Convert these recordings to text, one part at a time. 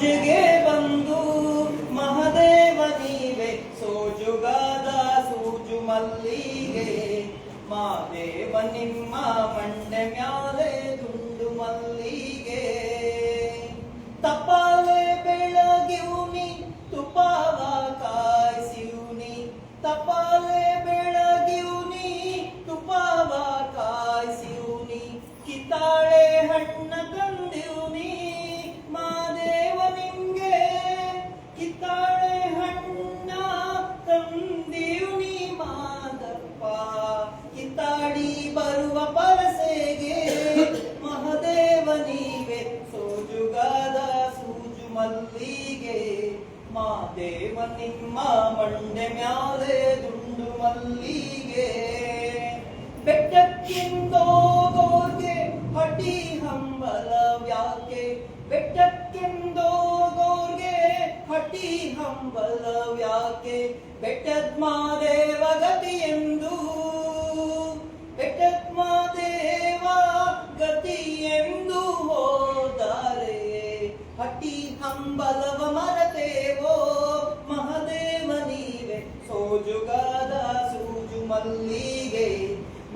ಪೂಜೆಗೆ ಬಂದು ಮಹದೇವ ನೀವೆ ಸೋಜುಗಾದ ಸೂಜು ಮಲ್ಲಿಗೆ ಮಾದೇವ ನಿಮ್ಮ ಮಂಡೆ ಮ್ಯಾಲೆ ದುಂಡು ಮಲ್ಲಿಗೆ ತಪಾಲೆ ಬೆಳಗಿವುನಿ ತುಪಾವ ಕಾಯಿಸಿವುನಿ ತಪಾಲೆ ಬೆಳಗಿವುನಿ ತುಪಾವ ಕಾಯಿಸಿವುನಿ ಕಿತ್ತಾಳೆ ಹಣ್ಣ ತಂದಿವುನಿ ಮಾದೇವ ನಿಂಗೆ ಕಿತ್ತಾಳೆ ಹಣ್ಣ ತಂದಿವುನಿ ಮಾದಪ್ಪ ಕಿತ್ತಾಡಿ ಬರುವ ಪರಸೆಗೆ ಮಹದೇವ ನೀವೆ ಸೋಜುಗಾದ ಸೂಜು ಮಲ್ಲಿಗೆ ಮಾದೇವ ನಿಮ್ಮ ಮಂಡೆ ಮ್ಯಾಲೆ ದುಂಡು ಮಲ್ಲಿಗೆ ಬೆಟ್ಟಕ್ಕೆಂದೋಗೋರ್ಗೆ ಹಟಿ ಹಂಬಲವ್ಯಾಕೆ ಬೆಟ್ಟಕ್ಕೆಂದೋಗೋರ್ಗೆ ಹಟಿ ಹಂಬಲವ್ಯಾಕೆ ಬೆಟ್ಟದ ಮಾದೇವ ಗತಿಯೆಂದು ಬೆಟ್ಟದ ಮಾದೇವ ಗತಿಯೆಂದು ಹೋದರೆ ಹಟಿ ಹಂಬಲವ ಮರತೇವೋ ಮಹದೇವ ನೀವೆ ಸೋಜುಗಾದ ಸೂಜು ಮಲ್ಲಿಗೆ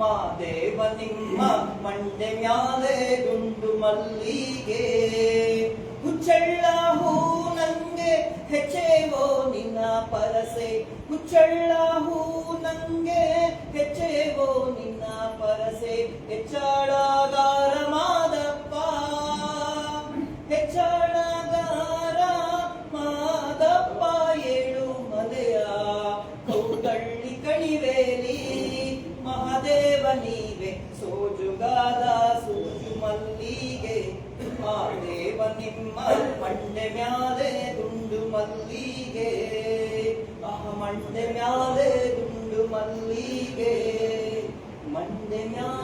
ಮಾದೇವ ನಿಮ್ಮ ಮಂಡೆ ಮ್ಯಾಲೆ ದುಂಡು ಮಲ್ಲಿಗೆ ಹುಚ್ಚಳ್ಳ ಹೂ ನಂಗೆ ಹೆಚ್ಚೇವೋ ನಿನ್ನ ಪರಸೆ ಹುಚ್ಚಳ್ಳ ಹೂ ನಂಗೆ ಹೆಚ್ಚೇವೋ ನಿನ್ನ ಪರಸೆ ಹೆಚ್ಚಾಳಗಾರ ಮಾದಪ್ಪ ಹೆಚ್ಚಾಳಗಾರ ಮಾದಪ್ಪ ಏಳು ಮಲೆಯ ಕೌತಳ್ಳಿ ಕಣಿವೇಲಿ ಮಹದೇವ ನೀವೆ ಸೋಜುಗಾದ ಸೂಜು ಮಲ್ಲಿಗೆ ಮಾದೇವ ನಿಮ್ಮ ಮಂಡೆ ಮ್ಯಾಲೆ ದುಂಡು ಮಲ್ಲಿಗೆ ಮಂಡೆ ಮ್ಯಾಲೆ ದುಂಡು ಮಲ್ಲಿಗೆ ಮಂಡೆ ಮ್ಯಾಲೆ